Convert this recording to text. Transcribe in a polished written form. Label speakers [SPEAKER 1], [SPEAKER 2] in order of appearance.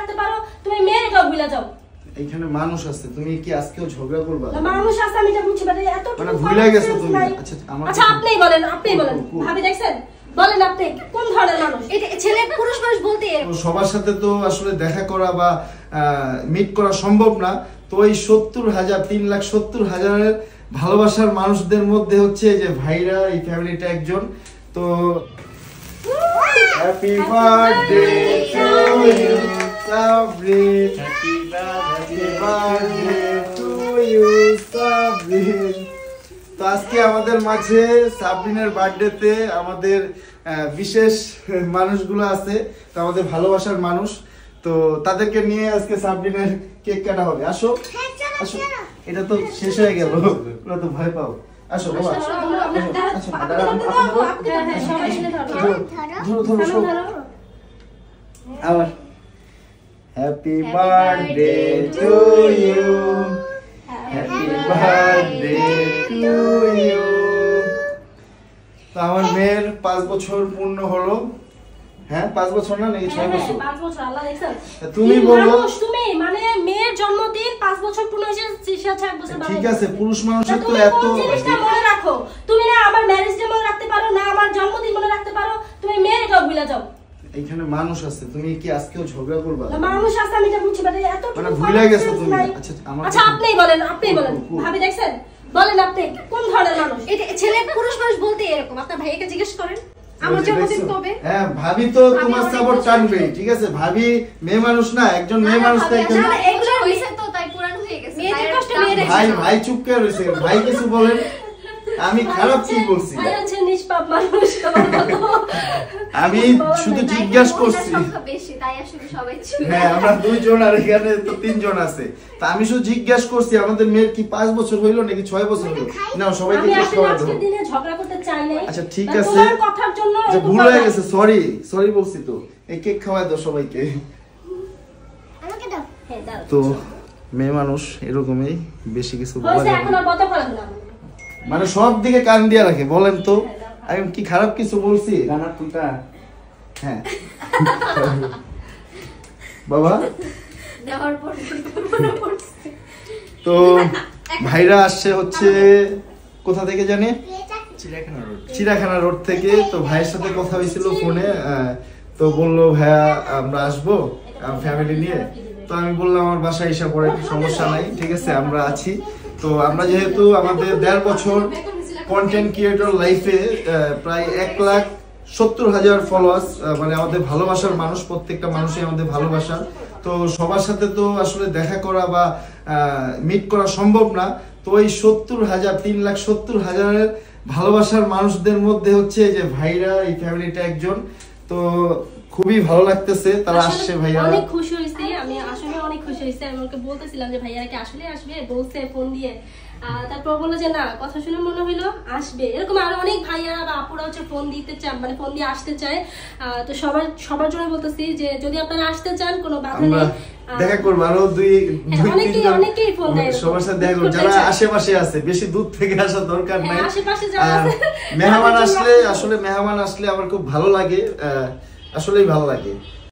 [SPEAKER 1] রাখতে পারো, তুমি মেয়েটাও ভুলে যাও।
[SPEAKER 2] এখানে মানুষ আছে, তুমি কি আজকেও ঝগড়া করবা?
[SPEAKER 1] মানুষ আছে আমি এটা বুঝছি, বাট এত
[SPEAKER 2] মানে ভুলে গেছো তুমি।
[SPEAKER 1] আচ্ছা আপনিই বলেন, ভাবি দেখছেন, বলেন আপনি কোন ধরনের মানুষ? এটা ছেলে পুরুষ মানুষ বলতে
[SPEAKER 2] সবার সাথে তো আসলে দেখা করা বা মিট করা সম্ভব না। তো এই 70,000 3,70,000-এর ভালোবাসার মানুষদের মধ্যে হচ্ছে যে ভাইরা, এই ফ্যামিলিটা একজন। তো happy birthday to you Sabrin, happy birthday to you Sabrin. তো আজকে আমাদের মাঝে সাবরিনের বার্থডেতে আমাদের বিশেষ মানুষগুলো আছে, তো আমাদের ভালোবাসার মানুষ। তো তাদেরকে নিয়ে আজকে সাবরিনের কেক কাটা হবে। আসো আসো, এটা তো শেষ হয়ে গেল, তোমরা তো ভয় পাও। আসো বাবা, আবার happy birthday to you, happy birthday to you. তো আমার মেয়ের 5 বছর পূর্ণ হলো। হ্যাঁ 5 বছর না নাকি 6 বছর?
[SPEAKER 1] 5 বছর। আল্লাহ দেখছেন,
[SPEAKER 2] তুমি বলো
[SPEAKER 1] তুমি মানে মেয়ের জন্মদিন 5 বছর পূর্ণ হয়েছে, 6 বছর।
[SPEAKER 2] ঠিক আছে, পুরুষ মানুষের তো এত
[SPEAKER 1] জিনিসটা মনে রাখো। তুমি না আমার ম্যারেজ ডে মনে রাখতে পারো, না আমার জন্মদিন মনে রাখতে পারো, তুমি মেয়েটাও ভুলে যাও।
[SPEAKER 2] এখানে মানুষ আছে, তুমি কি আজকেও ঝগড়া করবা?
[SPEAKER 1] মানুষ আছে আমি এটা বুঝছি, বাট এত
[SPEAKER 2] মানে ভুলে গেছো তুমি।
[SPEAKER 1] আচ্ছা আপনিই বলেন, ভাবি দেখছেন, বলেন আপনি কোন ধরনের মানুষ? এটা ছেলে পুরুষ মানুষ বলতে এরকম। আপনার ভাইয়াকে জিজ্ঞেস করেন আমার জন্মদিন কবে।
[SPEAKER 2] হ্যাঁ ভাবি তো তোমার সাপোর্ট টানবে, ঠিক আছে? ভাবি মেয়ে মানুষ না, একজন মেয়ে মানুষ তো একজন।
[SPEAKER 3] এগুলো হইছে তো তাই পুরান হয়ে গেছে।
[SPEAKER 1] মেয়েদের কষ্ট মেয়েদের।
[SPEAKER 2] ভাই চুপ করে রইছে, ভাই কিছু বলেন। আমি খারাপ কি বলছি?
[SPEAKER 1] ভাই হচ্ছে নিষ্পাপ মানুষ।
[SPEAKER 2] আমি শুধু জিজ্ঞাসা করছি।
[SPEAKER 3] বেশি তাই আসলে সবাই ছিল।
[SPEAKER 2] হ্যাঁ আমরা 2 জন আর এখানে তো 3 জন আছে। তা আমি শুধু জিজ্ঞাসা করছি আমাদের মেয়ের কি 5 বছর হইলো নাকি 6 বছর হইলো? না সবাইকে জিজ্ঞেস করে দাও।
[SPEAKER 1] আজকের দিনে ঝগড়া করতে চাই নাই।
[SPEAKER 2] আচ্ছা ঠিক আছে,
[SPEAKER 1] তোমার কথার জন্য
[SPEAKER 2] ভুল হয়ে গেছে, সরি বলছি তো। এই কেক খাওয়ায় দাও সবাইকে।
[SPEAKER 1] আমাকে দাও। হ্যাঁ দাও।
[SPEAKER 2] তো মেয়ে মানুষ এরকমই, বেশি কিছু বলা
[SPEAKER 1] হইছে,
[SPEAKER 2] যাবে
[SPEAKER 1] এখন
[SPEAKER 2] না।
[SPEAKER 1] আর কথা বলা না।
[SPEAKER 2] মানে সব দিকে কান দিয়ে রাখে, বলেন তো আমি কি খারাপ কিছু বলছি?
[SPEAKER 4] গানা তুইটা
[SPEAKER 2] হ্যাঁ বাবা
[SPEAKER 3] দেওয়ার পর মনে পড়ছে।
[SPEAKER 2] তো ভাইরা আসছে হচ্ছে কোথা থেকে জানি, চিড়িয়াখানা রোড থেকে। তো ভাইয়ের সাথে কথা হয়েছিল ফোনে, তো বললো ভাইয়া আমরা আসবো ফ্যামিলি নিয়ে। তো আমি বললাম আমার বাসায় এসে পড়ে, সমস্যা নাই, ঠিক আছে আমরা আছি। তো আমরা যেহেতু আমাদের 1.5 বছর কন্টেন্ট ক্রিয়েটর লাইফে প্রায় 1,70,000 ফলোয়ার্স, মানে আমাদের ভালোবাসার মানুষ, প্রত্যেকটা মানুষই আমাদের ভালোবাসার। তো সবার সাথে তো আসলে দেখা করা বা মিট করা সম্ভব না। তো এই 70,000 3,70,000-এর ভালোবাসার মানুষদের মধ্যে হচ্ছে যে ভাইরা, এই ফ্যামিলিটা একজন। তো খুবই ভালো লাগতেছে তারা আসছে। ভাইয়া
[SPEAKER 1] অনেক খুশি হইছি, আমি আসলে অনেক খুশি হইছি। আমি ওকে বলতেছিলাম যে ভাইয়া কি আসলে আসবে, বলছে ফোন দিয়ে। তারপর বললো যে না, কথা শুনে মনে হইলো আসবে। এরকম আরো অনেক ভাইয়ারা বা আপুরা হচ্ছে ফোন দিতে চান, মানে ফোন দিয়ে আসতে চায়। তো সবার জন্য বলতেছি যে যদি আপনারা আসতে চান কোনো বাধা নেই,
[SPEAKER 2] দেখা করবো। আরো
[SPEAKER 1] অনেকেই ফোন দেয়,
[SPEAKER 2] সবার সাথে দেখা করবো যারা আশেপাশে আছে, বেশি দূর থেকে আসার দরকার নাই।
[SPEAKER 1] আশেপাশে যারা আছে
[SPEAKER 2] মেহমান আসলে আমার খুব ভালো লাগে, আসলেই ভালো লাগে।